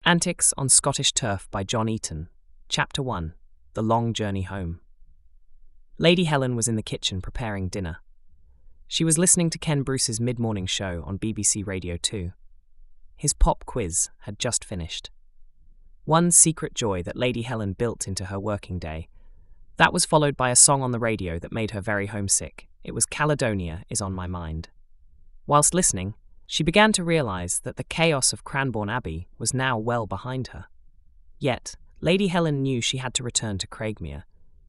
Antics on Scottish Turf by John Eaton. Chapter 1. The Long Journey Home. Lady Helen was in the kitchen preparing dinner. She was listening to Ken Bruce's mid-morning show on BBC Radio 2. His pop quiz had just finished. One secret joy that Lady Helen built into her working day. That was followed by a song on the radio that made her very homesick. It was Caledonia is on my mind. Whilst listening, she began to realise that the chaos of Cranbourne Abbey was now well behind her. Yet, Lady Helen knew she had to return to Craigmere,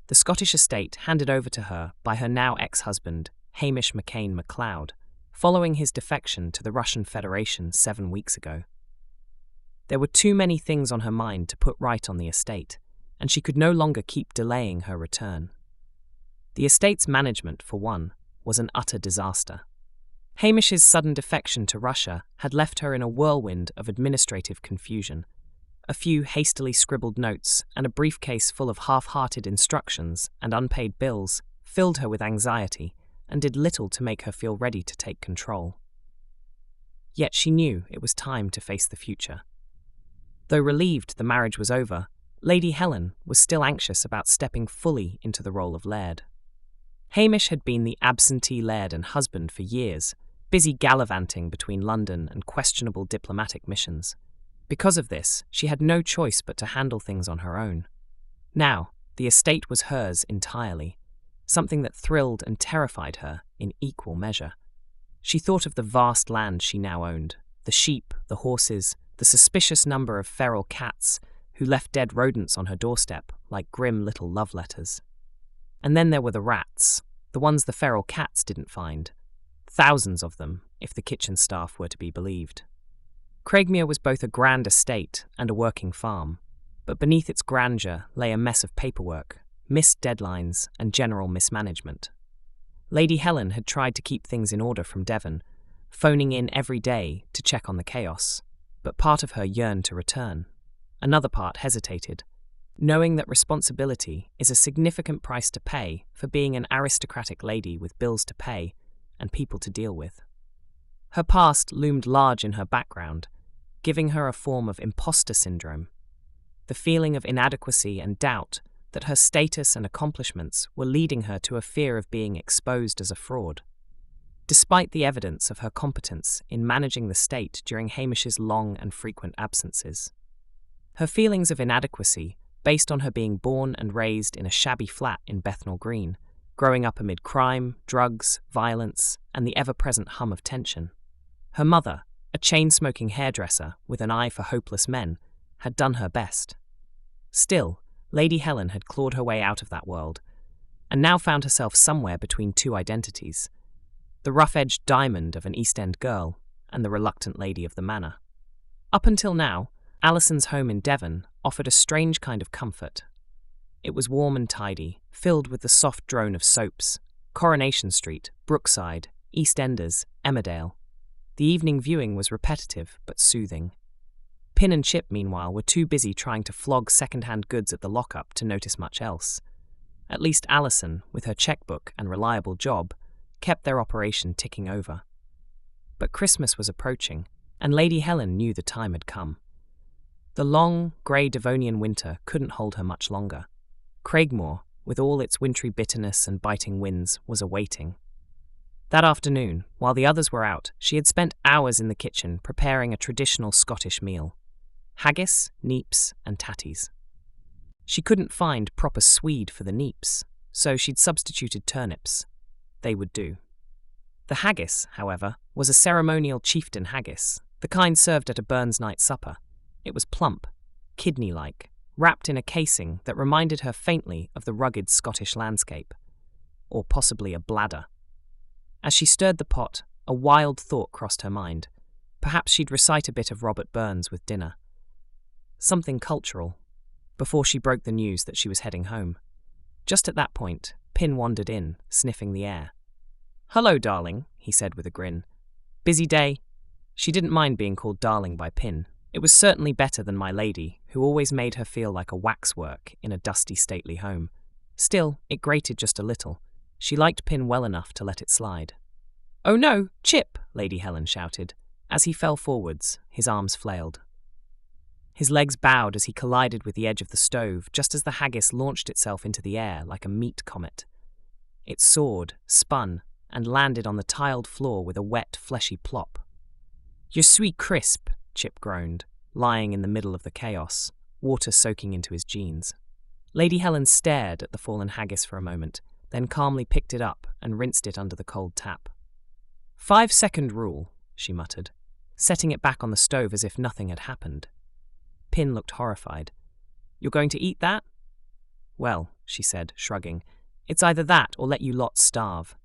the Scottish estate handed over to her by her now ex-husband, Hamish McCain MacLeod, following his defection to the Russian Federation 7 weeks ago. There were too many things on her mind to put right on the estate, and she could no longer keep delaying her return. The estate's management, for one, was an utter disaster. Hamish's sudden defection to Russia had left her in a whirlwind of administrative confusion. A few hastily scribbled notes and a briefcase full of half-hearted instructions and unpaid bills filled her with anxiety and did little to make her feel ready to take control. Yet she knew it was time to face the future. Though relieved the marriage was over, Lady Helen was still anxious about stepping fully into the role of laird. Hamish had been the absentee laird and husband for years, busy gallivanting between London and questionable diplomatic missions. Because of this, she had no choice but to handle things on her own. Now, the estate was hers entirely, something that thrilled and terrified her in equal measure. She thought of the vast land she now owned, the sheep, the horses, the suspicious number of feral cats who left dead rodents on her doorstep like grim little love letters. And then there were the rats, the ones the feral cats didn't find. Thousands of them, if the kitchen staff were to be believed. Craigmere was both a grand estate and a working farm, but beneath its grandeur lay a mess of paperwork, missed deadlines, and general mismanagement. Lady Helen had tried to keep things in order from Devon, phoning in every day to check on the chaos, but part of her yearned to return. Another part hesitated, knowing that responsibility is a significant price to pay for being an aristocratic lady with bills to pay and people to deal with. Her past loomed large in her background, giving her a form of imposter syndrome, the feeling of inadequacy and doubt that her status and accomplishments were leading her to a fear of being exposed as a fraud. Despite the evidence of her competence in managing the state during Hamish's long and frequent absences. Her feelings of inadequacy, based on her being born and raised in a shabby flat in Bethnal Green, growing up amid crime, drugs, violence, and the ever-present hum of tension. Her mother, a chain-smoking hairdresser with an eye for hopeless men, had done her best. Still, Lady Helen had clawed her way out of that world, and now found herself somewhere between two identities, the rough-edged diamond of an East End girl and the reluctant lady of the manor. Up until now, Alison's home in Devon offered a strange kind of comfort. It was warm and tidy, filled with the soft drone of soaps, Coronation Street, Brookside, EastEnders, Emmerdale. The evening viewing was repetitive but soothing. Pin and Chip, meanwhile, were too busy trying to flog second-hand goods at the lock-up to notice much else. At least Alison, with her checkbook and reliable job, kept their operation ticking over. But Christmas was approaching, and Lady Helen knew the time had come. The long, grey Devonian winter couldn't hold her much longer. Craigmore, with all its wintry bitterness and biting winds, was awaiting. That afternoon, while the others were out, she had spent hours in the kitchen preparing a traditional Scottish meal. Haggis, neeps, and tatties. She couldn't find proper swede for the neeps, so she'd substituted turnips. They would do. The haggis, however, was a ceremonial chieftain haggis, the kind served at a Burns night supper. It was plump, kidney-like, wrapped in a casing that reminded her faintly of the rugged Scottish landscape, or possibly a bladder. As she stirred the pot, a wild thought crossed her mind. Perhaps she'd recite a bit of Robert Burns with dinner. Something cultural, before she broke the news that she was heading home. Just at that point, Pin wandered in, sniffing the air. "Hello, darling," he said with a grin. "Busy day?" She didn't mind being called darling by Pin. It was certainly better than my lady, who always made her feel like a waxwork in a dusty, stately home. Still, it grated just a little. She liked Pin well enough to let it slide. "Oh no, Chip!" Lady Helen shouted. As he fell forwards, his arms flailed. His legs bowed as he collided with the edge of the stove, just as the haggis launched itself into the air like a meat comet. It soared, spun, and landed on the tiled floor with a wet, fleshy plop. "Je suis crisp," Chip groaned, lying in the middle of the chaos, water soaking into his jeans. Lady Helen stared at the fallen haggis for a moment, then calmly picked it up and rinsed it under the cold tap. 5-second rule, she muttered, setting it back on the stove as if nothing had happened. Pin looked horrified. "You're going to eat that?" "Well," she said, shrugging, "it's either that or let you lot starve."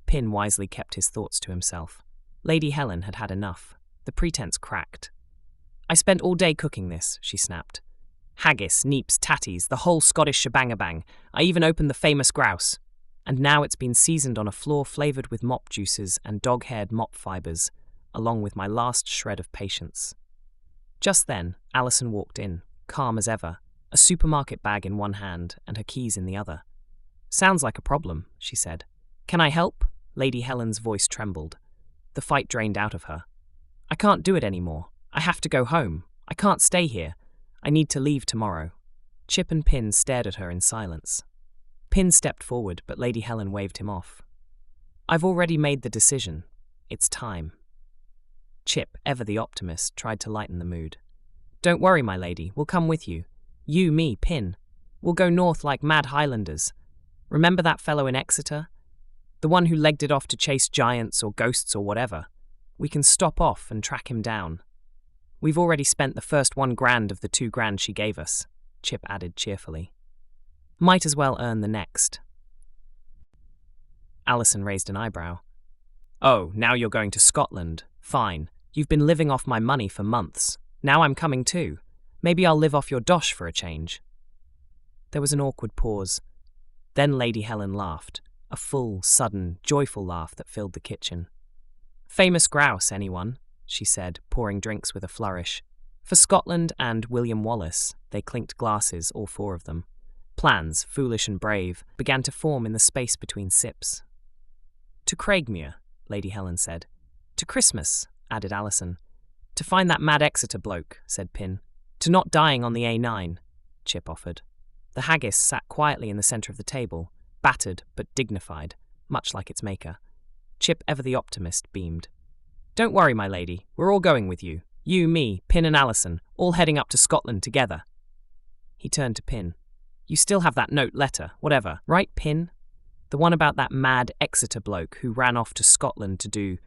Pin wisely kept his thoughts to himself. Lady Helen had had enough. The pretense cracked. "I spent all day cooking this," she snapped. "Haggis, neeps, tatties, the whole Scottish shebang-a-bang. I even opened the famous grouse. And now it's been seasoned on a floor flavoured with mop juices and dog-haired mop fibres, along with my last shred of patience." Just then, Alison walked in, calm as ever, a supermarket bag in one hand and her keys in the other. "Sounds like a problem," she said. "Can I help?" Lady Helen's voice trembled. The fight drained out of her. "I can't do it anymore. I have to go home. I can't stay here. I need to leave tomorrow." Chip and Pin stared at her in silence. Pin stepped forward, but Lady Helen waved him off. "I've already made the decision. It's time." Chip, ever the optimist, tried to lighten the mood. "Don't worry, my lady, we'll come with you. You, me, Pin. We'll go north like mad Highlanders. Remember that fellow in Exeter? The one who legged it off to chase giants or ghosts or whatever. We can stop off and track him down. We've already spent the first $1,000 of the $2,000 she gave us," Chip added cheerfully. "Might as well earn the next." Alison raised an eyebrow. "Oh, now you're going to Scotland. Fine. You've been living off my money for months. Now I'm coming too. Maybe I'll live off your dosh for a change." There was an awkward pause. Then Lady Helen laughed, a full, sudden, joyful laugh that filled the kitchen. "Famous grouse, anyone?" she said, pouring drinks with a flourish. For Scotland and William Wallace, they clinked glasses, all four of them. Plans, foolish and brave, began to form in the space between sips. "To Craigmere," Lady Helen said. "To Christmas," added Alison. "To find that mad Exeter bloke," said Pin. "To not dying on the A9, Chip offered. The haggis sat quietly in the centre of the table, battered but dignified, much like its maker. Chip, ever the optimist, beamed. "Don't worry, my lady, we're all going with you. You, me, Pin and Alison, all heading up to Scotland together." He turned to Pin. "You still have that note letter, whatever, right, Pin? The one about that mad Exeter bloke who ran off to Scotland to do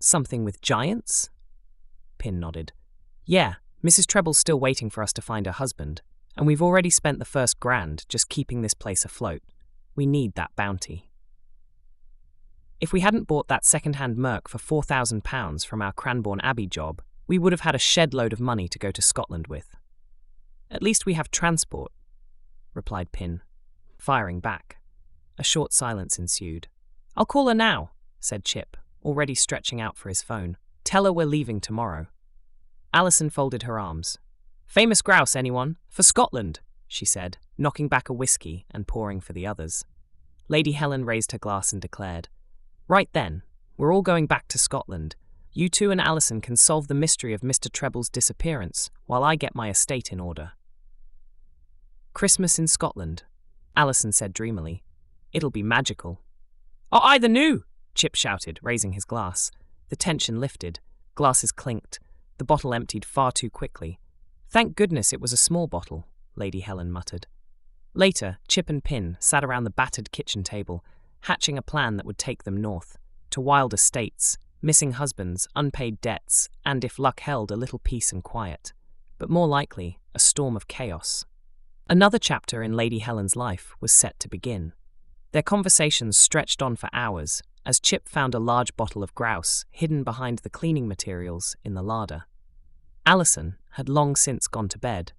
something with giants?" Pin nodded. "Yeah, Mrs. Treble's still waiting for us to find her husband, and we've already spent the first $1,000 just keeping this place afloat. We need that bounty. If we hadn't bought that second-hand Merc for £4,000 from our Cranbourne Abbey job, we would have had a shed load of money to go to Scotland with." "At least we have transport," replied Pin, firing back. A short silence ensued. "I'll call her now," said Chip, already stretching out for his phone. "Tell her we're leaving tomorrow." Alison folded her arms. "Famous grouse, anyone? For Scotland," she said, knocking back a whiskey and pouring for the others. Lady Helen raised her glass and declared, "Right then, we're all going back to Scotland. You two and Alison can solve the mystery of Mr. Treble's disappearance while I get my estate in order." "Christmas in Scotland," Alison said dreamily. "It'll be magical." "Oh, I the new!" Chip shouted, raising his glass. The tension lifted. Glasses clinked. The bottle emptied far too quickly. "Thank goodness it was a small bottle," Lady Helen muttered. Later, Chip and Pin sat around the battered kitchen table, hatching a plan that would take them north, to wild estates, missing husbands, unpaid debts, and, if luck held, a little peace and quiet. But more likely, a storm of chaos. Another chapter in Lady Helen's life was set to begin. Their conversations stretched on for hours, as Chip found a large bottle of grouse hidden behind the cleaning materials in the larder. Alison had long since gone to bed,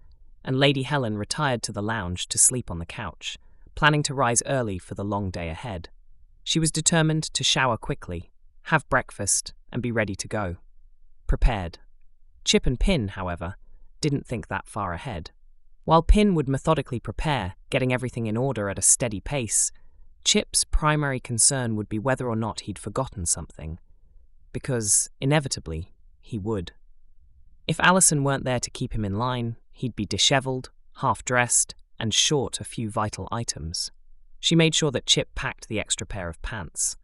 and Lady Helen retired to the lounge to sleep on the couch, planning to rise early for the long day ahead. She was determined to shower quickly, have breakfast, and be ready to go. Prepared. Chip and Pin, however, didn't think that far ahead. While Pin would methodically prepare, getting everything in order at a steady pace, Chip's primary concern would be whether or not he'd forgotten something. Because, inevitably, he would. If Alison weren't there to keep him in line, he'd be disheveled, half-dressed, and short a few vital items. She made sure that Chip packed the extra pair of pants.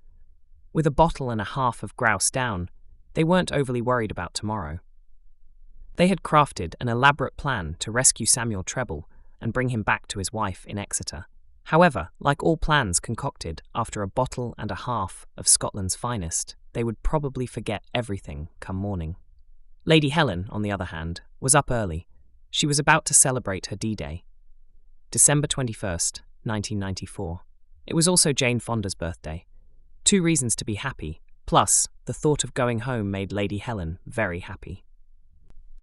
With a bottle and a half of grouse down, they weren't overly worried about tomorrow. They had crafted an elaborate plan to rescue Samuel Treble and bring him back to his wife in Exeter. However, like all plans concocted after a bottle and a half of Scotland's finest, they would probably forget everything come morning. Lady Helen, on the other hand, was up early. She was about to celebrate her D-Day. December 21st, 1994. It was also Jane Fonda's birthday. 2 reasons to be happy, plus the thought of going home made Lady Helen very happy.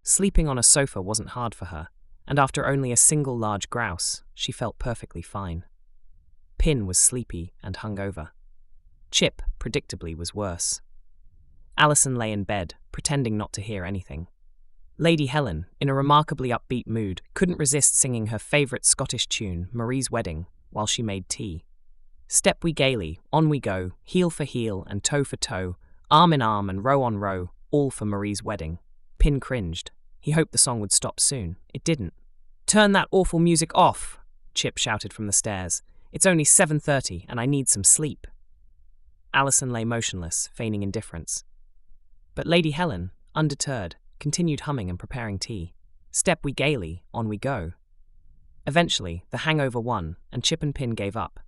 Sleeping on a sofa wasn't hard for her, and after only a single large grouse, she felt perfectly fine. Pin was sleepy and hungover. Chip, predictably, was worse. Alison lay in bed, pretending not to hear anything. Lady Helen, in a remarkably upbeat mood, couldn't resist singing her favourite Scottish tune, Marie's Wedding, while she made tea. Step we gaily, on we go, heel for heel and toe for toe, arm in arm and row on row, all for Marie's wedding. Pin cringed. He hoped the song would stop soon. It didn't. "Turn that awful music off!" Chip shouted from the stairs. "It's only 7:30 and I need some sleep." Alison lay motionless, feigning indifference. But Lady Helen, undeterred, continued humming and preparing tea. Step we gaily, on we go. Eventually, the hangover won, and Chip and Pin gave up.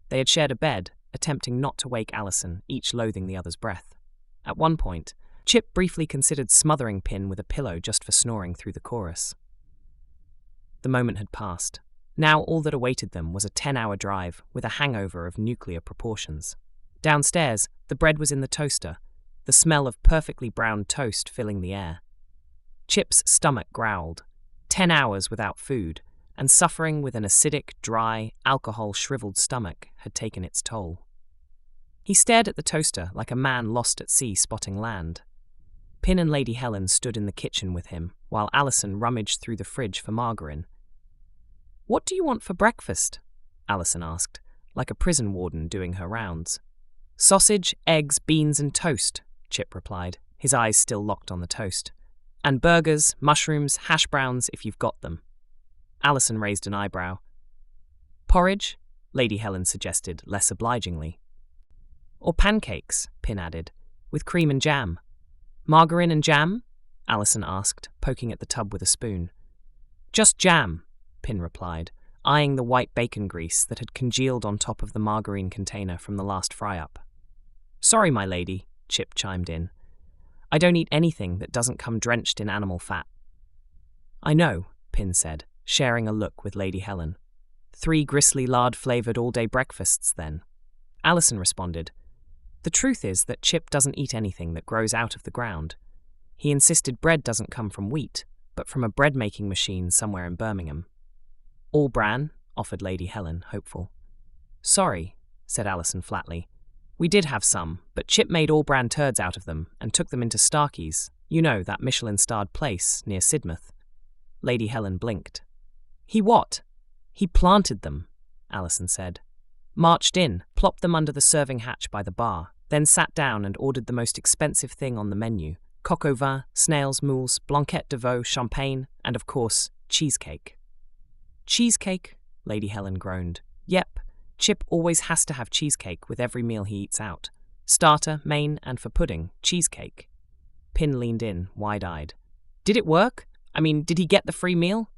They had shared a bed, attempting not to wake Alison, each loathing the other's breath. At one point, Chip briefly considered smothering Pin with a pillow just for snoring through the chorus. The moment had passed. Now all that awaited them was a 10-hour drive with a hangover of nuclear proportions. Downstairs, the bread was in the toaster, the smell of perfectly browned toast filling the air. Chip's stomach growled. 10 hours without food, and suffering with an acidic, dry, alcohol-shriveled stomach had taken its toll. He stared at the toaster like a man lost at sea spotting land. Pin and Lady Helen stood in the kitchen with him, while Alison rummaged through the fridge for margarine. "What do you want for breakfast?" Alison asked, like a prison warden doing her rounds. "Sausage, eggs, beans and toast," Chip replied, his eyes still locked on the toast. "And burgers, mushrooms, hash browns if you've got them." Alison raised an eyebrow. "Porridge?" Lady Helen suggested, less obligingly. "Or pancakes," Pin added, "with cream and jam." "Margarine and jam?" Alison asked, poking at the tub with a spoon. "Just jam," Pin replied, eyeing the white bacon grease that had congealed on top of the margarine container from the last fry-up. "Sorry, my lady," Chip chimed in. "I don't eat anything that doesn't come drenched in animal fat." "I know," Pin said, sharing a look with Lady Helen. 3 gristly lard-flavoured all-day breakfasts, then. Alison responded. "The truth is that Chip doesn't eat anything that grows out of the ground. He insisted bread doesn't come from wheat, but from a bread-making machine somewhere in Birmingham." "All bran?" offered Lady Helen, hopeful. "Sorry," said Alison flatly. "We did have some, but Chip made all bran turds out of them and took them into Starkey's, you know, that Michelin-starred place near Sidmouth." Lady Helen blinked. "He what?" "He planted them," Alison said. "Marched in, plopped them under the serving hatch by the bar, then sat down and ordered the most expensive thing on the menu, coq au vin, snails, moules, blanquette de veau, champagne, and of course, cheesecake." "Cheesecake?" Lady Helen groaned. "Yep, Chip always has to have cheesecake with every meal he eats out. Starter, main, and for pudding, cheesecake." Pin leaned in, wide-eyed. "Did it work? I mean, did he get the free meal?"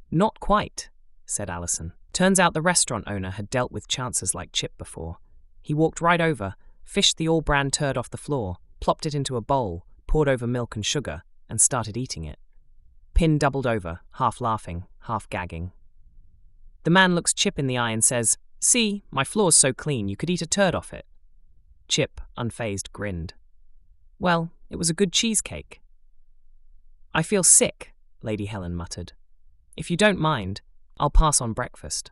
"Not quite," said Alison. Turns out the restaurant owner had dealt with chances like Chip before. He walked right over, fished the all-bran turd off the floor, plopped it into a bowl, poured over milk and sugar, and started eating it. Pin doubled over, half laughing, half gagging. The man looks Chip in the eye and says, "See, my floor's so clean you could eat a turd off it." Chip, unfazed, grinned. "Well, it was a good cheesecake." "I feel sick," Lady Helen muttered. "If you don't mind, I'll pass on breakfast."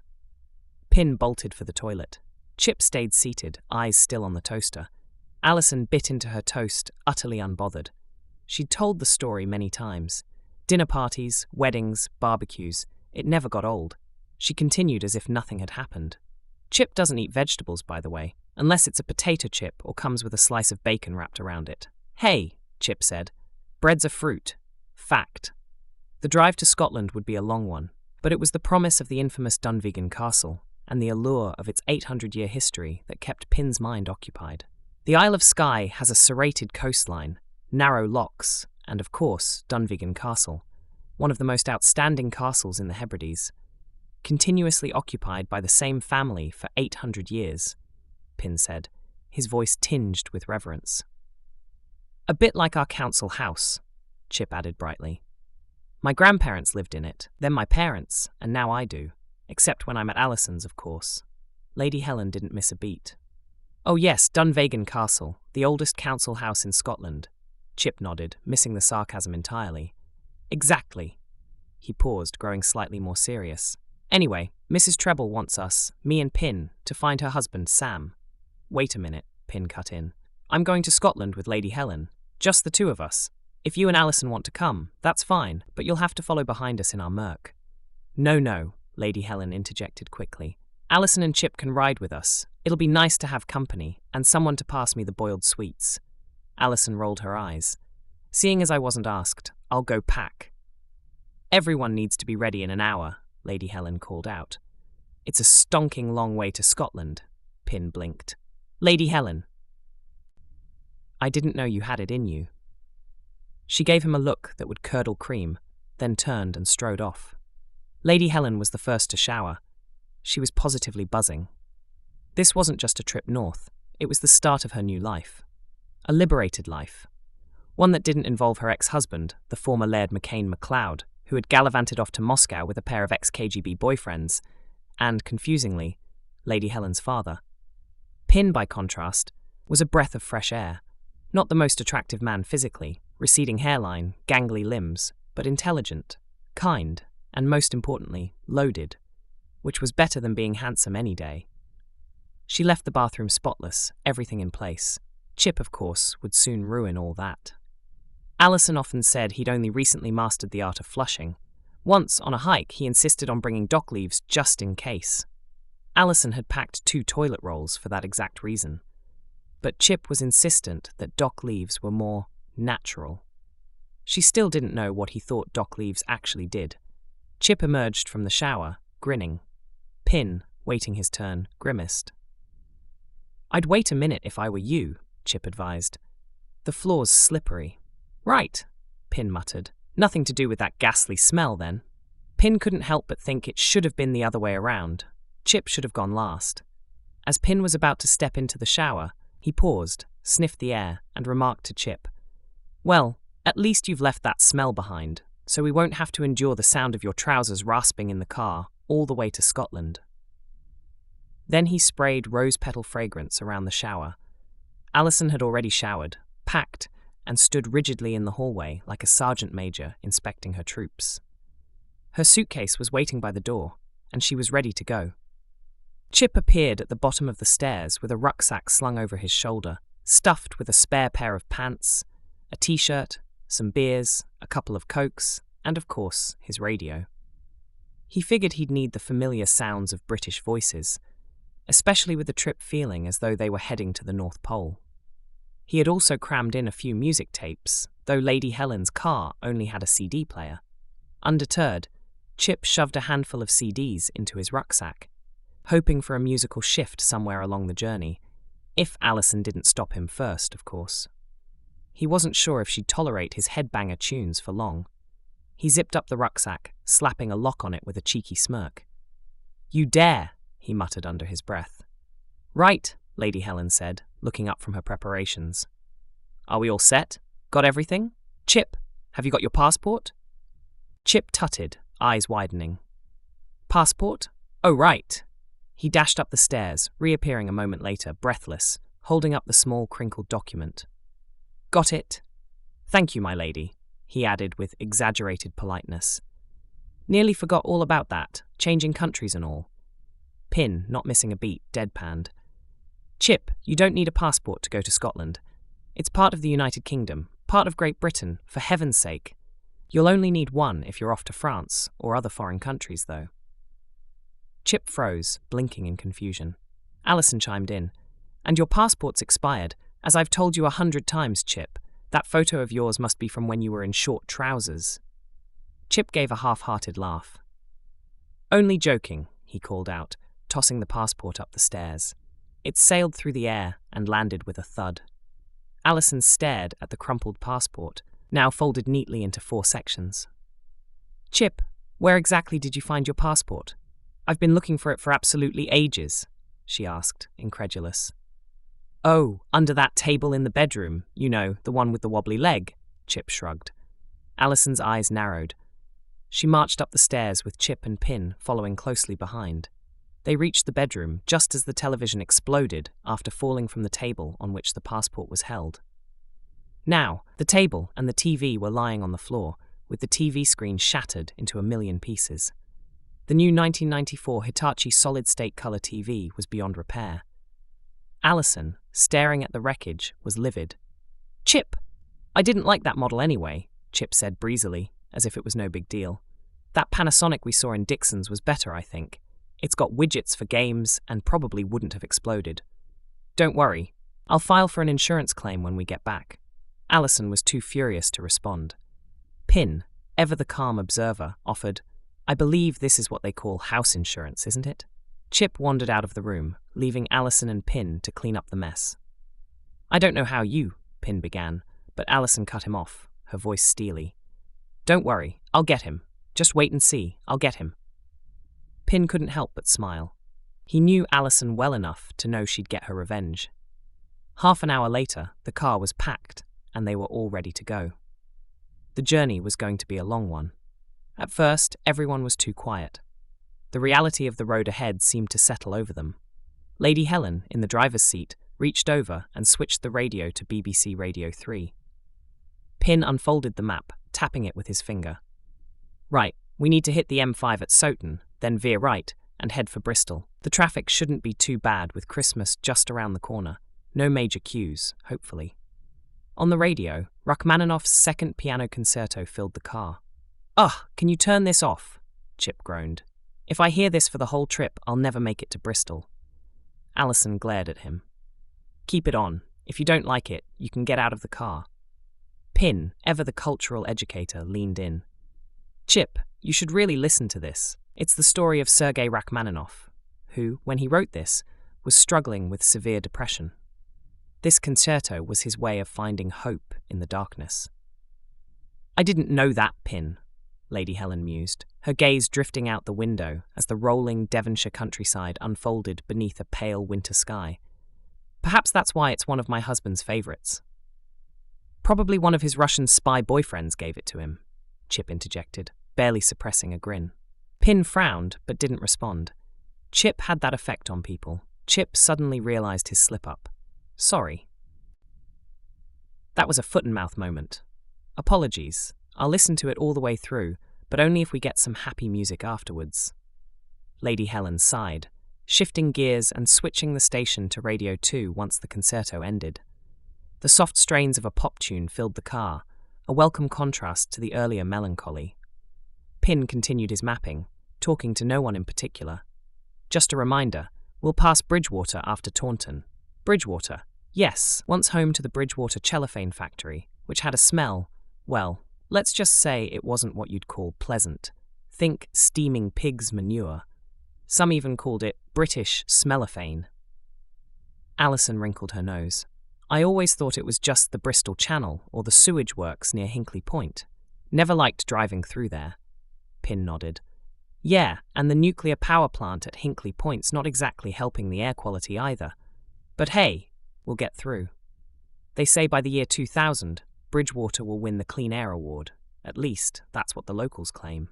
Pin bolted for the toilet. Chip stayed seated, eyes still on the toaster. Alison bit into her toast, utterly unbothered. She'd told the story many times. Dinner parties, weddings, barbecues. It never got old. She continued as if nothing had happened. Chip doesn't eat vegetables, by the way, unless it's a potato chip or comes with a slice of bacon wrapped around it. "Hey," Chip said, "bread's a fruit. Fact. The drive to Scotland would be a long one, but it was the promise of the infamous Dunvegan Castle and the allure of its 800-year history that kept Pin's mind occupied. The Isle of Skye has a serrated coastline, narrow locks, and of course, Dunvegan Castle, one of the most outstanding castles in the Hebrides, continuously occupied by the same family for 800 years, Pin said, his voice tinged with reverence. A bit like our council house, Chip added brightly. My grandparents lived in it, then my parents, and now I do, except when I'm at Alison's, of course. Lady Helen didn't miss a beat. Oh yes, Dunvegan Castle, the oldest council house in Scotland. Chip nodded, missing the sarcasm entirely. Exactly. He paused, growing slightly more serious. Anyway, Mrs. Treble wants us, me and Pin, to find her husband, Sam. Wait a minute, Pin cut in. I'm going to Scotland with Lady Helen. Just the two of us. If you and Alison want to come, that's fine, but you'll have to follow behind us in our Merc. No, Lady Helen interjected quickly. Alison and Chip can ride with us. It'll be nice to have company, and someone to pass me the boiled sweets. Alison rolled her eyes. Seeing as I wasn't asked, I'll go pack. Everyone needs to be ready in an hour, Lady Helen called out. It's a stonking long way to Scotland, Pin blinked. Lady Helen. I didn't know you had it in you. She gave him a look that would curdle cream, then turned and strode off. Lady Helen was the first to shower. She was positively buzzing. This wasn't just a trip north, it was the start of her new life. A liberated life. One that didn't involve her ex-husband, the former Laird McCain MacLeod, who had gallivanted off to Moscow with a pair of ex-KGB boyfriends, and, confusingly, Lady Helen's father. Pin, by contrast, was a breath of fresh air. Not the most attractive man physically, receding hairline, gangly limbs, but intelligent, kind, and most importantly, loaded, which was better than being handsome any day. She left the bathroom spotless, everything in place. Chip, of course, would soon ruin all that. Alison often said he'd only recently mastered the art of flushing. Once, on a hike, he insisted on bringing dock leaves just in case. Alison had packed 2 toilet rolls for that exact reason. But Chip was insistent that dock leaves were more natural. She still didn't know what he thought dock leaves actually did. Chip emerged from the shower, grinning. Pin, waiting his turn, grimaced. I'd wait a minute if I were you, Chip advised. The floor's slippery. Right, Pin muttered. Nothing to do with that ghastly smell, then. Pin couldn't help but think it should have been the other way around. Chip should have gone last. As Pin was about to step into the shower, he paused, sniffed the air, and remarked to Chip, Well, at least you've left that smell behind, so we won't have to endure the sound of your trousers rasping in the car all the way to Scotland. Then he sprayed rose-petal fragrance around the shower. Alison had already showered, packed, and stood rigidly in the hallway like a sergeant major inspecting her troops. Her suitcase was waiting by the door, and she was ready to go. Chip appeared at the bottom of the stairs with a rucksack slung over his shoulder, stuffed with a spare pair of pants, a t-shirt, some beers, a couple of Cokes, and of course, his radio. He figured he'd need the familiar sounds of British voices, especially with the trip feeling as though they were heading to the North Pole. He had also crammed in a few music tapes, though Lady Helen's car only had a CD player. Undeterred, Chip shoved a handful of CDs into his rucksack, hoping for a musical shift somewhere along the journey, if Alison didn't stop him first, of course. He wasn't sure if she'd tolerate his headbanger tunes for long. He zipped up the rucksack, slapping a lock on it with a cheeky smirk. You dare, he muttered under his breath. Right, Lady Helen said, looking up from her preparations. Are we all set? Got everything? Chip, have you got your passport? Chip tutted, eyes widening. Passport? Oh, right. He dashed up the stairs, reappearing a moment later, breathless, holding up the small, crinkled document. Got it. Thank you, my lady, he added with exaggerated politeness. Nearly forgot all about that, changing countries and all. Pin, not missing a beat, deadpanned. Chip, you don't need a passport to go to Scotland. It's part of the United Kingdom, part of Great Britain, for heaven's sake. You'll only need one if you're off to France or other foreign countries, though. Chip froze, blinking in confusion. Alison chimed in. And your passport's expired, as I've told you 100 times, Chip. That photo of yours must be from when you were in short trousers. Chip gave a half-hearted laugh. Only joking, he called out, tossing the passport up the stairs. It sailed through the air and landed with a thud. Allison stared at the crumpled passport, now folded neatly into 4 sections. Chip, where exactly did you find your passport? I've been looking for it for absolutely ages, she asked, incredulous. Oh, under that table in the bedroom, you know, the one with the wobbly leg, Chip shrugged. Allison's eyes narrowed. She marched up the stairs with Chip and Pin following closely behind. They reached the bedroom just as the television exploded after falling from the table on which the passport was held. Now, the table and the TV were lying on the floor, with the TV screen shattered into a million pieces. The new 1994 Hitachi solid-state color TV was beyond repair. Allison, staring at the wreckage, was livid. Chip! I didn't like that model anyway, Chip said breezily, as if it was no big deal. That Panasonic we saw in Dixon's was better, I think. It's got widgets for games and probably wouldn't have exploded. Don't worry, I'll file for an insurance claim when we get back. Allison was too furious to respond. Pin, ever the calm observer, offered, I believe this is what they call house insurance, isn't it? Chip wandered out of the room, leaving Allison and Pin to clean up the mess. I don't know how you, Pin began, but Allison cut him off, her voice steely. Don't worry, I'll get him. Just wait and see, I'll get him. Pin couldn't help but smile. He knew Allison well enough to know she'd get her revenge. Half an hour later, the car was packed, and they were all ready to go. The journey was going to be a long one. At first, everyone was too quiet. The reality of the road ahead seemed to settle over them. Lady Helen, in the driver's seat, reached over and switched the radio to BBC Radio 3. Pin unfolded the map, tapping it with his finger. Right, we need to hit the M5 at Soton, then veer right, and head for Bristol. The traffic shouldn't be too bad with Christmas just around the corner. No major queues, hopefully. On the radio, Rachmaninoff's second piano concerto filled the car. Ugh, can you turn this off? Chip groaned. If I hear this for the whole trip, I'll never make it to Bristol. Allison glared at him. Keep it on. If you don't like it, you can get out of the car. Pin, ever the cultural educator, leaned in. Chip, you should really listen to this. It's the story of Sergei Rachmaninoff, who, when he wrote this, was struggling with severe depression. This concerto was his way of finding hope in the darkness. I didn't know that, Pin, Lady Helen mused, her gaze drifting out the window as the rolling Devonshire countryside unfolded beneath a pale winter sky. Perhaps that's why it's one of my husband's favourites. Probably one of his Russian spy boyfriends gave it to him, Chip interjected, barely suppressing a grin. Pin frowned, but didn't respond. Chip had that effect on people. Chip suddenly realised his slip-up. Sorry. That was a foot-and-mouth moment. Apologies. I'll listen to it all the way through, but only if we get some happy music afterwards. Lady Helen sighed, shifting gears and switching the station to Radio 2 once the concerto ended. The soft strains of a pop tune filled the car, a welcome contrast to the earlier melancholy. Pin continued his mapping, talking to no one in particular. Just a reminder, we'll pass Bridgewater after Taunton. Bridgewater, yes, once home to the Bridgewater cellophane factory, which had a smell, well, let's just say it wasn't what you'd call pleasant. Think steaming pig's manure. Some even called it British smellophane. Allison wrinkled her nose. I always thought it was just the Bristol Channel or the sewage works near Hinkley Point. Never liked driving through there. Pin nodded. Yeah, and the nuclear power plant at Hinkley Point's not exactly helping the air quality either. But hey, we'll get through. They say by the year 2000, Bridgewater will win the Clean Air Award. At least, that's what the locals claim.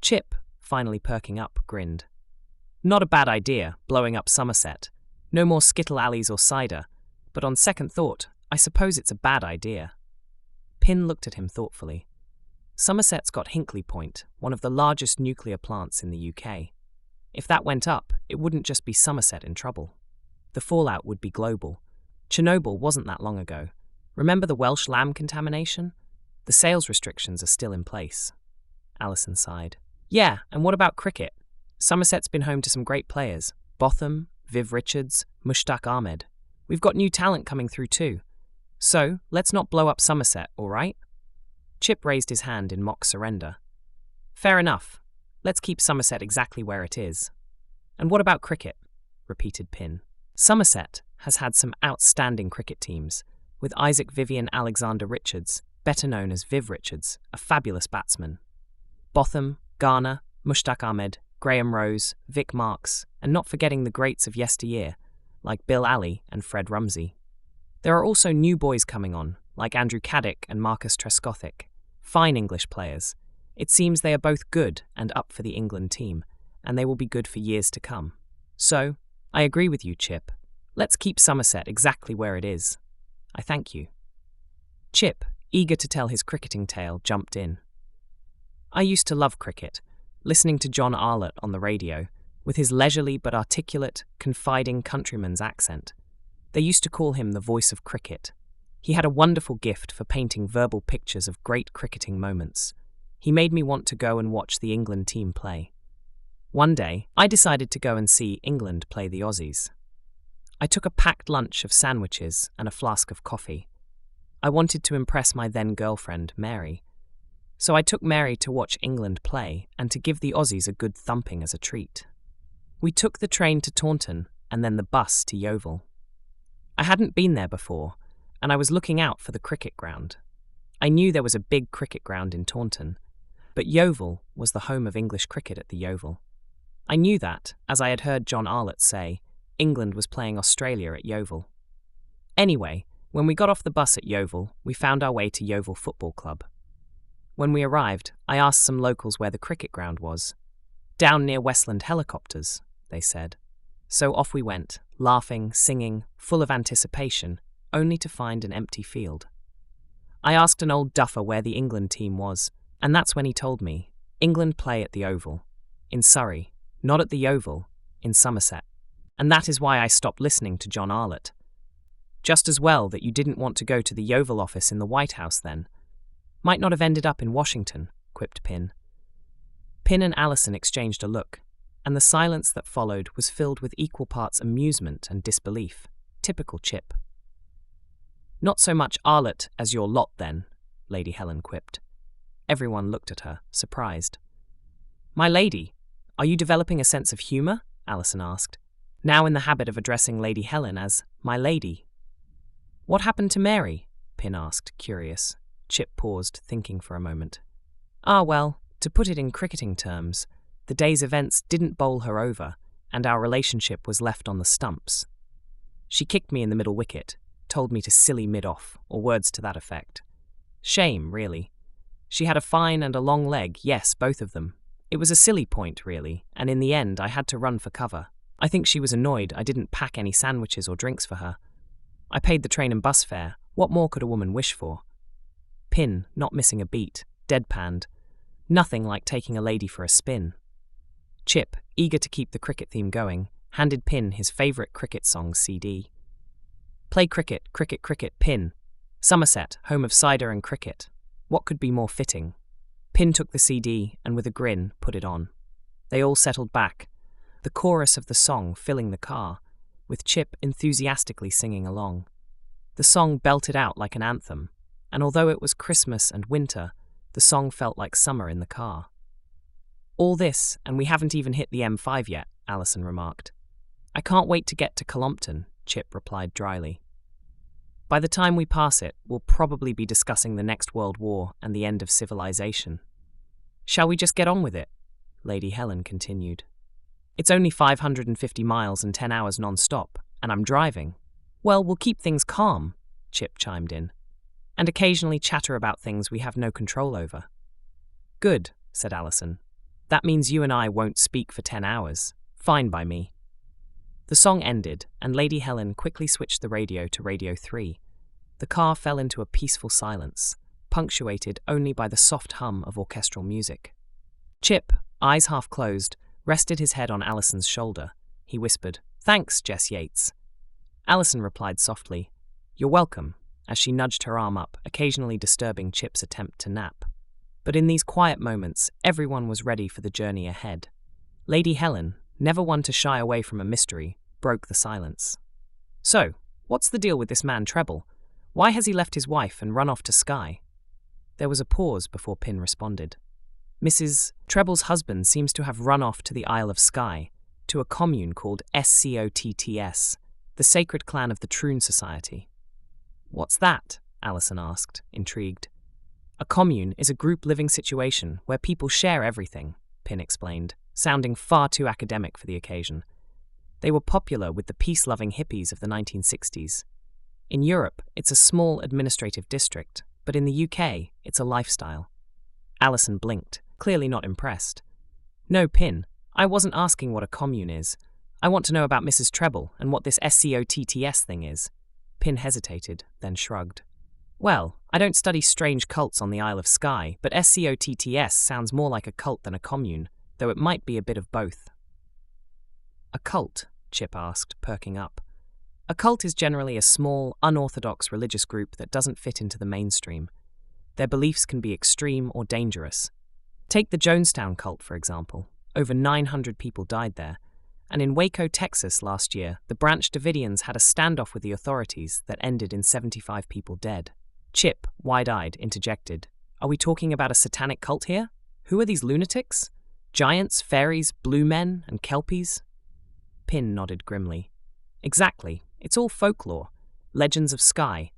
Chip, finally perking up, grinned. Not a bad idea, blowing up Somerset. No more skittle alleys or cider. But on second thought, I suppose it's a bad idea. Pin looked at him thoughtfully. Somerset's got Hinkley Point, one of the largest nuclear plants in the UK. If that went up, it wouldn't just be Somerset in trouble. The fallout would be global. Chernobyl wasn't that long ago. Remember the Welsh lamb contamination? The sales restrictions are still in place. Allison sighed. Yeah, and what about cricket? Somerset's been home to some great players. Botham, Viv Richards, Mushtaq Ahmed. We've got new talent coming through too. So, let's not blow up Somerset, all right? Chip raised his hand in mock surrender. Fair enough. Let's keep Somerset exactly where it is. And what about cricket? Repeated Pin. Somerset has had some outstanding cricket teams, with Isaac Vivian Alexander Richards, better known as Viv Richards, a fabulous batsman. Botham, Garner, Mushtaq Ahmed, Graham Rose, Vic Marks, and not forgetting the greats of yesteryear, like Bill Alley and Fred Rumsey. There are also new boys coming on, like Andrew Caddick and Marcus Trescothick, fine English players. It seems they are both good and up for the England team, and they will be good for years to come. So, I agree with you, Chip. Let's keep Somerset exactly where it is. I thank you. Chip, eager to tell his cricketing tale, jumped in. I used to love cricket, listening to John Arlott on the radio, with his leisurely but articulate, confiding countryman's accent. They used to call him the voice of cricket. He had a wonderful gift for painting verbal pictures of great cricketing moments. He made me want to go and watch the England team play. One day, I decided to go and see England play the Aussies. I took a packed lunch of sandwiches and a flask of coffee. I wanted to impress my then-girlfriend, Mary. So I took Mary to watch England play and to give the Aussies a good thumping as a treat. We took the train to Taunton and then the bus to Yeovil. I hadn't been there before, and I was looking out for the cricket ground. I knew there was a big cricket ground in Taunton, but Yeovil was the home of English cricket at the Yeovil. I knew that, as I had heard John Arlott say, England was playing Australia at Yeovil. Anyway, when we got off the bus at Yeovil, we found our way to Yeovil Football Club. When we arrived, I asked some locals where the cricket ground was. Down near Westland Helicopters, they said. So off we went, laughing, singing, full of anticipation, only to find an empty field. I asked an old duffer where the England team was, and that's when he told me, England play at the Oval. In Surrey, not at the Yeovil, in Somerset. And that is why I stopped listening to John Arlott. Just as well that you didn't want to go to the Yeovil office in the White House then. Might not have ended up in Washington, quipped Pin. Pin and Alison exchanged a look, and the silence that followed was filled with equal parts amusement and disbelief. Typical Chip. Not so much Arlott as your lot then, Lady Helen quipped. Everyone looked at her, surprised. My lady, are you developing a sense of humour? Alison asked, now in the habit of addressing Lady Helen as my lady. What happened to Mary? Pin asked, curious. Chip paused, thinking for a moment. Ah, well, to put it in cricketing terms, the day's events didn't bowl her over, and our relationship was left on the stumps. She kicked me in the middle wicket, told me to silly mid-off, or words to that effect. Shame, really. She had a fine and a long leg, yes, both of them. It was a silly point, really, and in the end I had to run for cover. I think she was annoyed I didn't pack any sandwiches or drinks for her. I paid the train and bus fare. What more could a woman wish for? Pin, not missing a beat, deadpanned. Nothing like taking a lady for a spin. Chip, eager to keep the cricket theme going, handed Pin his favourite cricket song CD. Play cricket, cricket, cricket, Pin. Somerset, home of cider and cricket. What could be more fitting? Pin took the CD and with a grin put it on. They all settled back, the chorus of the song filling the car, with Chip enthusiastically singing along. The song belted out like an anthem, and although it was Christmas and winter, the song felt like summer in the car. All this, and we haven't even hit the M5 yet, Alison remarked. I can't wait to get to Cullompton, Chip replied dryly. By the time we pass it, we'll probably be discussing the next World War and the end of civilization. Shall we just get on with it? Lady Helen continued. It's only 550 miles and 10 hours non-stop, and I'm driving. Well, we'll keep things calm, Chip chimed in, and occasionally chatter about things we have no control over. Good, said Alison. That means you and I won't speak for 10 hours. Fine by me. The song ended, and Lady Helen quickly switched the radio to Radio 3. The car fell into a peaceful silence, punctuated only by the soft hum of orchestral music. Chip, eyes half closed, rested his head on Alison's shoulder. He whispered, Thanks, Jess Yates. Alison replied softly, You're welcome, as she nudged her arm up, occasionally disturbing Chip's attempt to nap. But in these quiet moments, everyone was ready for the journey ahead. Lady Helen, never one to shy away from a mystery, broke the silence. So, what's the deal with this man Treble? Why has he left his wife and run off to Skye? There was a pause before Pin responded. Mrs. Treble's husband seems to have run off to the Isle of Skye, to a commune called Scotts, the sacred clan of the Troon Society. What's that? Alison asked, intrigued. A commune is a group living situation where people share everything, Pin explained, sounding far too academic for the occasion. They were popular with the peace-loving hippies of the 1960s. In Europe, it's a small administrative district, but in the UK, it's a lifestyle. Alison blinked, clearly not impressed. No, Pin, I wasn't asking what a commune is. I want to know about Mrs. Treble and what this Scotts thing is. Pin hesitated, then shrugged. Well, I don't study strange cults on the Isle of Skye, but Scotts sounds more like a cult than a commune, though it might be a bit of both. A cult? Chip asked, perking up. A cult is generally a small, unorthodox religious group that doesn't fit into the mainstream. Their beliefs can be extreme or dangerous. Take the Jonestown cult, for example. Over 900 people died there. And in Waco, Texas last year, the Branch Davidians had a standoff with the authorities that ended in 75 people dead. Chip, wide-eyed, interjected. Are we talking about a satanic cult here? Who are these lunatics? Giants, fairies, blue men, and kelpies? Pin nodded grimly. Exactly. It's all folklore. Legends of Skye.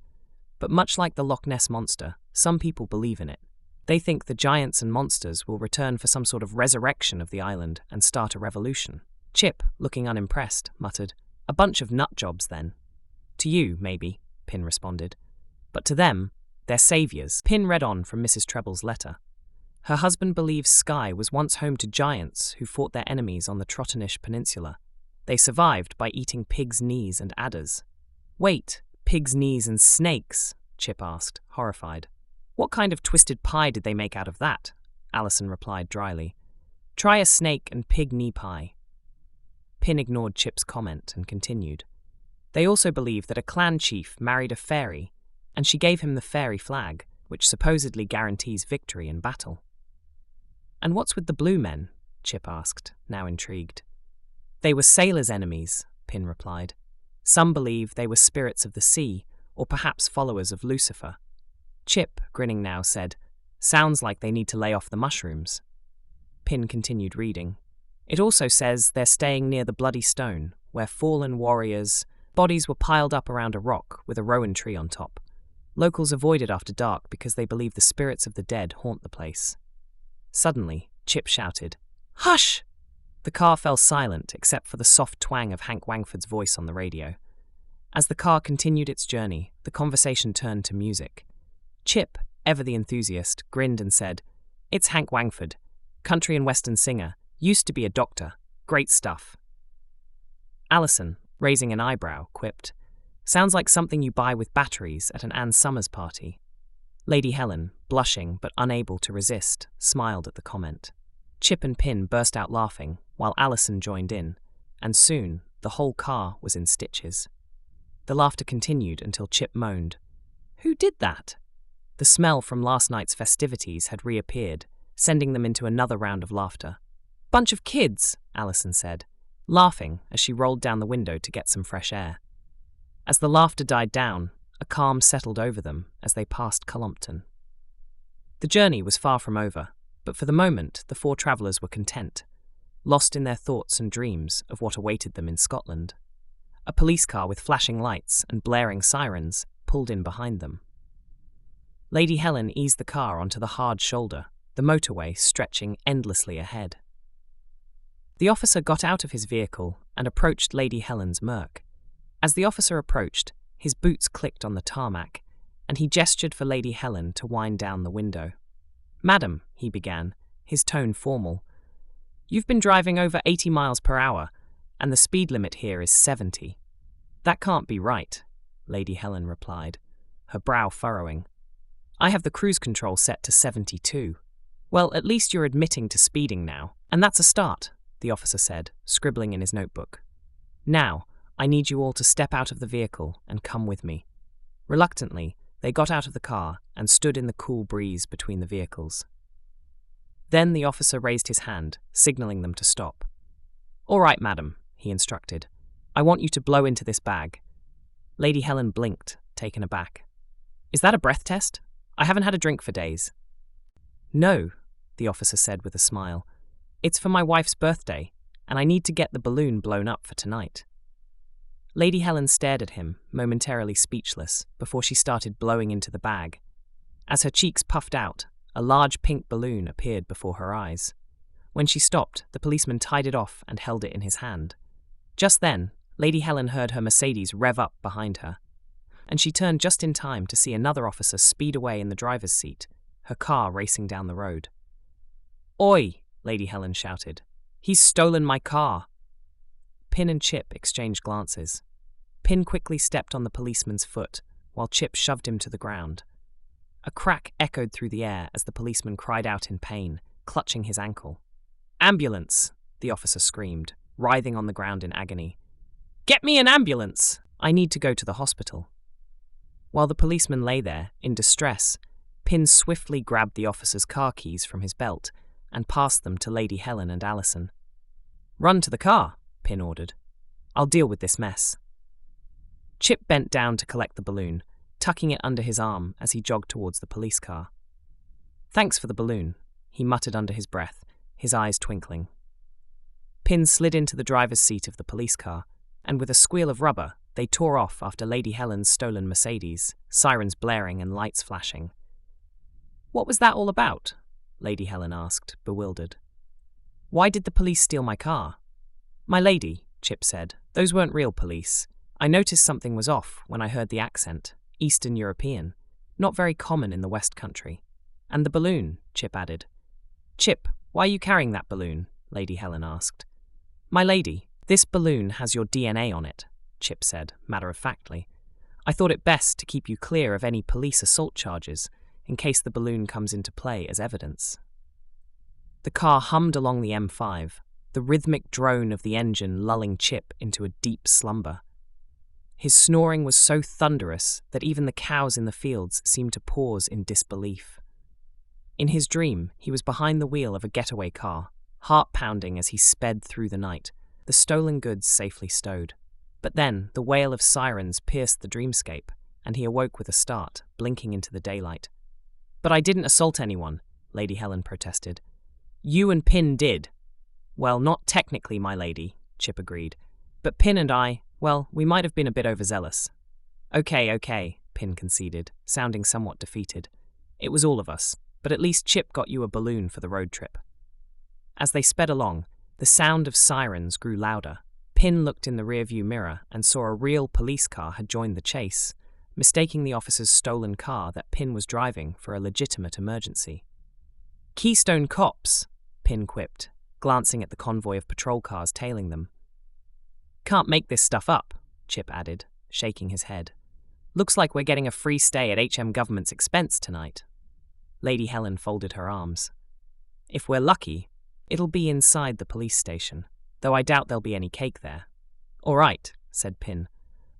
But much like the Loch Ness Monster, some people believe in it. They think the giants and monsters will return for some sort of resurrection of the island and start a revolution. Chip, looking unimpressed, muttered, A bunch of nutjobs, then. To you, maybe, Pin responded. But to them, they're saviours. Pin read on from Mrs. Treble's letter. Her husband believes Skye was once home to giants who fought their enemies on the Trottenish Peninsula. They survived by eating pigs' knees and adders. Wait, pigs' knees and snakes? Chip asked, horrified. What kind of twisted pie did they make out of that? Alison replied dryly. Try a snake and pig knee pie. Pin ignored Chip's comment and continued. They also believe that a clan chief married a fairy, and she gave him the fairy flag, which supposedly guarantees victory in battle. And what's with the blue men? Chip asked, now intrigued. They were sailors' enemies, Pin replied. Some believe they were spirits of the sea, or perhaps followers of Lucifer. Chip, grinning now, said, Sounds like they need to lay off the mushrooms. Pin continued reading. It also says they're staying near the Bloody Stone, where fallen warriors' bodies were piled up around a rock with a rowan tree on top. Locals avoid it after dark because they believe the spirits of the dead haunt the place. Suddenly, Chip shouted, Hush! The car fell silent except for the soft twang of Hank Wangford's voice on the radio. As the car continued its journey, the conversation turned to music. Chip, ever the enthusiast, grinned and said, It's Hank Wangford, country and western singer, used to be a doctor. Great stuff. Alison, raising an eyebrow, quipped, Sounds like something you buy with batteries at an Ann Summers party. Lady Helen, blushing but unable to resist, smiled at the comment. Chip and Pin burst out laughing, while Alison joined in, and soon the whole car was in stitches. The laughter continued until Chip moaned, Who did that? The smell from last night's festivities had reappeared, sending them into another round of laughter. Bunch of kids, Alison said, laughing as she rolled down the window to get some fresh air. As the laughter died down, a calm settled over them as they passed Cullompton. The journey was far from over, but for the moment the four travellers were content, lost in their thoughts and dreams of what awaited them in Scotland. A police car with flashing lights and blaring sirens pulled in behind them. Lady Helen eased the car onto the hard shoulder, the motorway stretching endlessly ahead. The officer got out of his vehicle and approached Lady Helen's Merc. As the officer approached, his boots clicked on the tarmac, and he gestured for Lady Helen to wind down the window. Madam, he began, his tone formal, you've been driving over 80 miles per hour, and the speed limit here is 70. That can't be right, Lady Helen replied, her brow furrowing. I have the cruise control set to 72. Well, at least you're admitting to speeding now, and that's a start, the officer said, scribbling in his notebook. Now, I need you all to step out of the vehicle and come with me. Reluctantly, they got out of the car and stood in the cool breeze between the vehicles. Then the officer raised his hand, signalling them to stop. All right, madam, he instructed. I want you to blow into this bag. Lady Helen blinked, taken aback. Is that a breath test? I haven't had a drink for days. No, the officer said with a smile. It's for my wife's birthday, and I need to get the balloon blown up for tonight. Lady Helen stared at him, momentarily speechless, before she started blowing into the bag. As her cheeks puffed out, a large pink balloon appeared before her eyes. When she stopped, the policeman tied it off and held it in his hand. Just then, Lady Helen heard her Mercedes rev up behind her, and she turned just in time to see another officer speed away in the driver's seat, her car racing down the road. "Oi!" Lady Helen shouted. "He's stolen my car!" Pin and Chip exchanged glances. Pin quickly stepped on the policeman's foot, while Chip shoved him to the ground. A crack echoed through the air as the policeman cried out in pain, clutching his ankle. "Ambulance!" the officer screamed, writhing on the ground in agony. "Get me an ambulance! I need to go to the hospital." While the policeman lay there, in distress, Pin swiftly grabbed the officer's car keys from his belt and passed them to Lady Helen and Allison. "Run to the car," Pin ordered. "I'll deal with this mess." Chip bent down to collect the balloon, tucking it under his arm as he jogged towards the police car. "Thanks for the balloon," he muttered under his breath, his eyes twinkling. Pin slid into the driver's seat of the police car, and with a squeal of rubber, they tore off after Lady Helen's stolen Mercedes, sirens blaring and lights flashing. "What was that all about?" Lady Helen asked, bewildered. "Why did the police steal my car?" "My lady," Chip said, "those weren't real police. I noticed something was off when I heard the accent, Eastern European, not very common in the West Country. And the balloon," Chip added. "Chip, why are you carrying that balloon?" Lady Helen asked. "My lady, this balloon has your DNA on it," Chip said, matter-of-factly. "I thought it best to keep you clear of any police assault charges, in case the balloon comes into play as evidence." The car hummed along the M5, the rhythmic drone of the engine lulling Chip into a deep slumber. His snoring was so thunderous that even the cows in the fields seemed to pause in disbelief. In his dream, he was behind the wheel of a getaway car, heart-pounding as he sped through the night, the stolen goods safely stowed. But then, the wail of sirens pierced the dreamscape, and he awoke with a start, blinking into the daylight. "But I didn't assault anyone," Lady Helen protested. "You and Pin did." "Well, not technically, my lady," Chip agreed. "But Pin and I, well, we might have been a bit overzealous." Okay, Pin conceded, sounding somewhat defeated. "It was all of us, but at least Chip got you a balloon for the road trip." As they sped along, the sound of sirens grew louder. Pin looked in the rearview mirror and saw a real police car had joined the chase, mistaking the officer's stolen car that Pin was driving for a legitimate emergency. "Keystone Cops," Pin quipped, glancing at the convoy of patrol cars tailing them. "Can't make this stuff up," Chip added, shaking his head. "Looks like we're getting a free stay at HM Government's expense tonight." Lady Helen folded her arms. "If we're lucky, it'll be inside the police station, though I doubt there'll be any cake there." "All right," said Pin.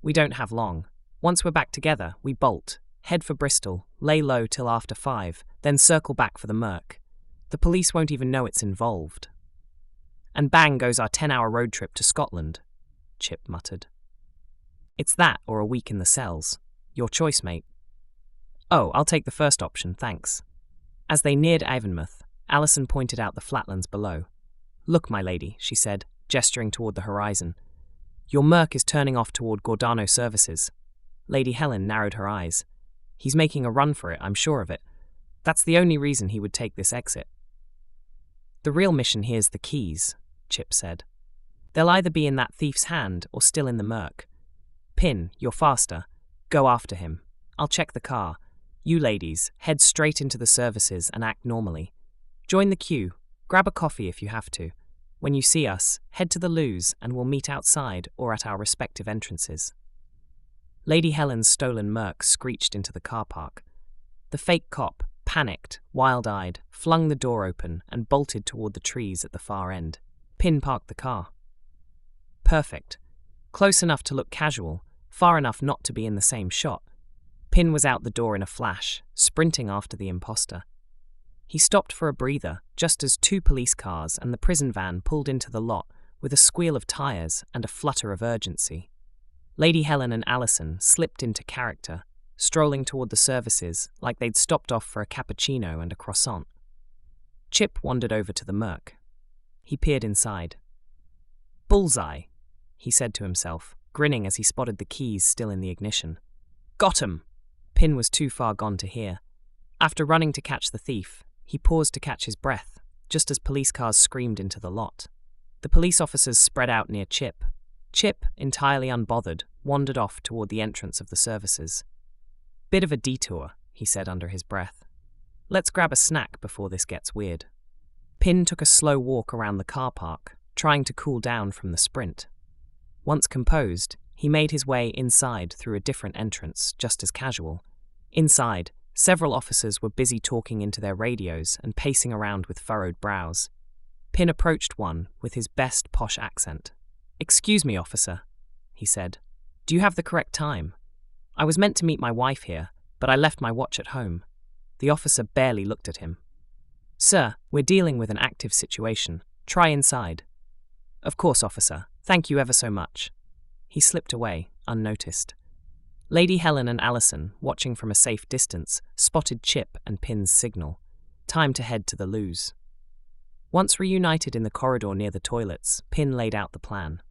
"We don't have long. Once we're back together, we bolt, head for Bristol, lay low till after 5, then circle back for the Merc. The police won't even know it's involved. And bang goes our 10-hour road trip to Scotland," Chip muttered. "It's that or a week in the cells. Your choice, mate." "Oh, I'll take the first option, thanks." As they neared Avonmouth, Allison pointed out the flatlands below. "Look, my lady," she said, gesturing toward the horizon. "Your Merc is turning off toward Gordano Services." Lady Helen narrowed her eyes. "He's making a run for it, I'm sure of it. That's the only reason he would take this exit." "The real mission here's the keys," Chip said. "They'll either be in that thief's hand or still in the Merc. Pin, you're faster. Go after him. I'll check the car. You ladies, head straight into the services and act normally. Join the queue. Grab a coffee if you have to. When you see us, head to the loos and we'll meet outside or at our respective entrances." Lady Helen's stolen Merc screeched into the car park. The fake cop, panicked, wild-eyed, flung the door open and bolted toward the trees at the far end. Pin parked the car. Perfect. Close enough to look casual, far enough not to be in the same shot. Pin was out the door in a flash, sprinting after the imposter. He stopped for a breather just as 2 police cars and the prison van pulled into the lot with a squeal of tires and a flutter of urgency. Lady Helen and Allison slipped into character, strolling toward the services like they'd stopped off for a cappuccino and a croissant. Chip wandered over to the Merc. He peered inside. "Bullseye," he said to himself, grinning as he spotted the keys still in the ignition. "Got 'em!" Pin was too far gone to hear. After running to catch the thief, he paused to catch his breath, just as police cars screamed into the lot. The police officers spread out near Chip. Chip, entirely unbothered, wandered off toward the entrance of the services. "Bit of a detour," he said under his breath. "Let's grab a snack before this gets weird." Pin took a slow walk around the car park, trying to cool down from the sprint. Once composed, he made his way inside through a different entrance, just as casual. Inside, several officers were busy talking into their radios and pacing around with furrowed brows. Pin approached one with his best posh accent. "Excuse me, officer," he said. "Do you have the correct time? I was meant to meet my wife here, but I left my watch at home." The officer barely looked at him. "Sir, we're dealing with an active situation. Try inside." "Of course, officer. Thank you ever so much." He slipped away, unnoticed. Lady Helen and Allison, watching from a safe distance, spotted Chip and Pin's signal. Time to head to the loos. Once reunited in the corridor near the toilets, Pin laid out the plan.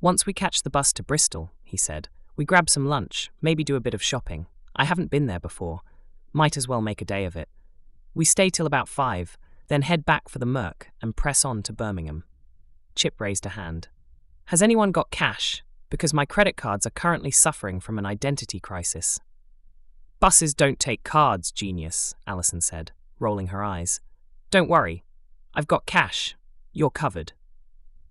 "Once we catch the bus to Bristol," he said, "we grab some lunch, maybe do a bit of shopping. I haven't been there before. Might as well make a day of it. We stay till about 5, then head back for the Merc and press on to Birmingham." Chip raised a hand. "Has anyone got cash? Because my credit cards are currently suffering from an identity crisis." "Buses don't take cards, genius," Allison said, rolling her eyes. "Don't worry. I've got cash. You're covered."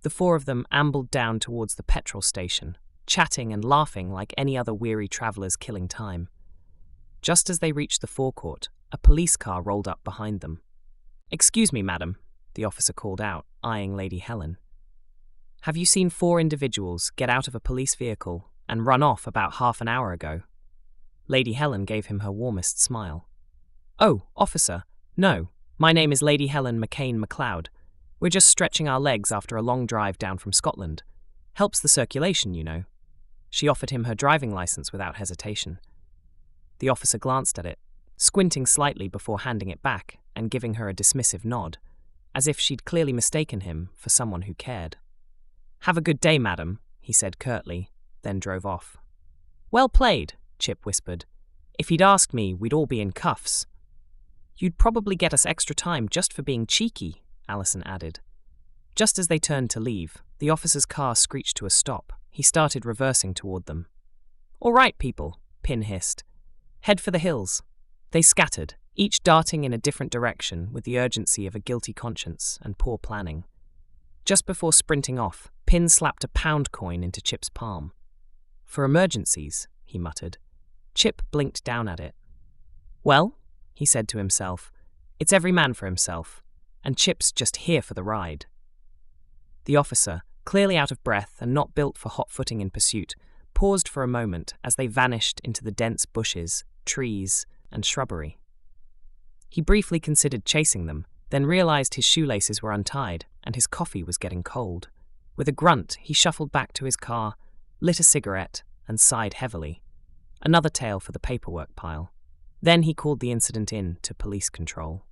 The four of them ambled down towards the petrol station, chatting and laughing like any other weary travellers killing time. Just as they reached the forecourt, a police car rolled up behind them. "Excuse me, madam," the officer called out, eyeing Lady Helen. "Have you seen 4 individuals get out of a police vehicle and run off about half an hour ago?" Lady Helen gave him her warmest smile. "Oh, officer, no. My name is Lady Helen McCain-MacLeod. We're just stretching our legs after a long drive down from Scotland. Helps the circulation, you know." She offered him her driving license without hesitation. The officer glanced at it, squinting slightly before handing it back and giving her a dismissive nod, as if she'd clearly mistaken him for someone who cared. "Have a good day, madam," he said curtly, then drove off. "Well played," Chip whispered. "If he'd asked me, we'd all be in cuffs." "You'd probably get us extra time just for being cheeky," Allison added. Just as they turned to leave, the officer's car screeched to a stop. He started reversing toward them. "All right, people," Pin hissed. "Head for the hills." They scattered, each darting in a different direction with the urgency of a guilty conscience and poor planning. Just before sprinting off, Pin slapped a pound coin into Chip's palm. "For emergencies," he muttered. Chip blinked down at it. "Well," he said to himself, "it's every man for himself, and Chip's just here for the ride." The officer, clearly out of breath and not built for hot footing in pursuit, paused for a moment as they vanished into the dense bushes, trees, and shrubbery. He briefly considered chasing them, then realized his shoelaces were untied and his coffee was getting cold. With a grunt, he shuffled back to his car, lit a cigarette, and sighed heavily. Another tale for the paperwork pile. Then he called the incident in to police control.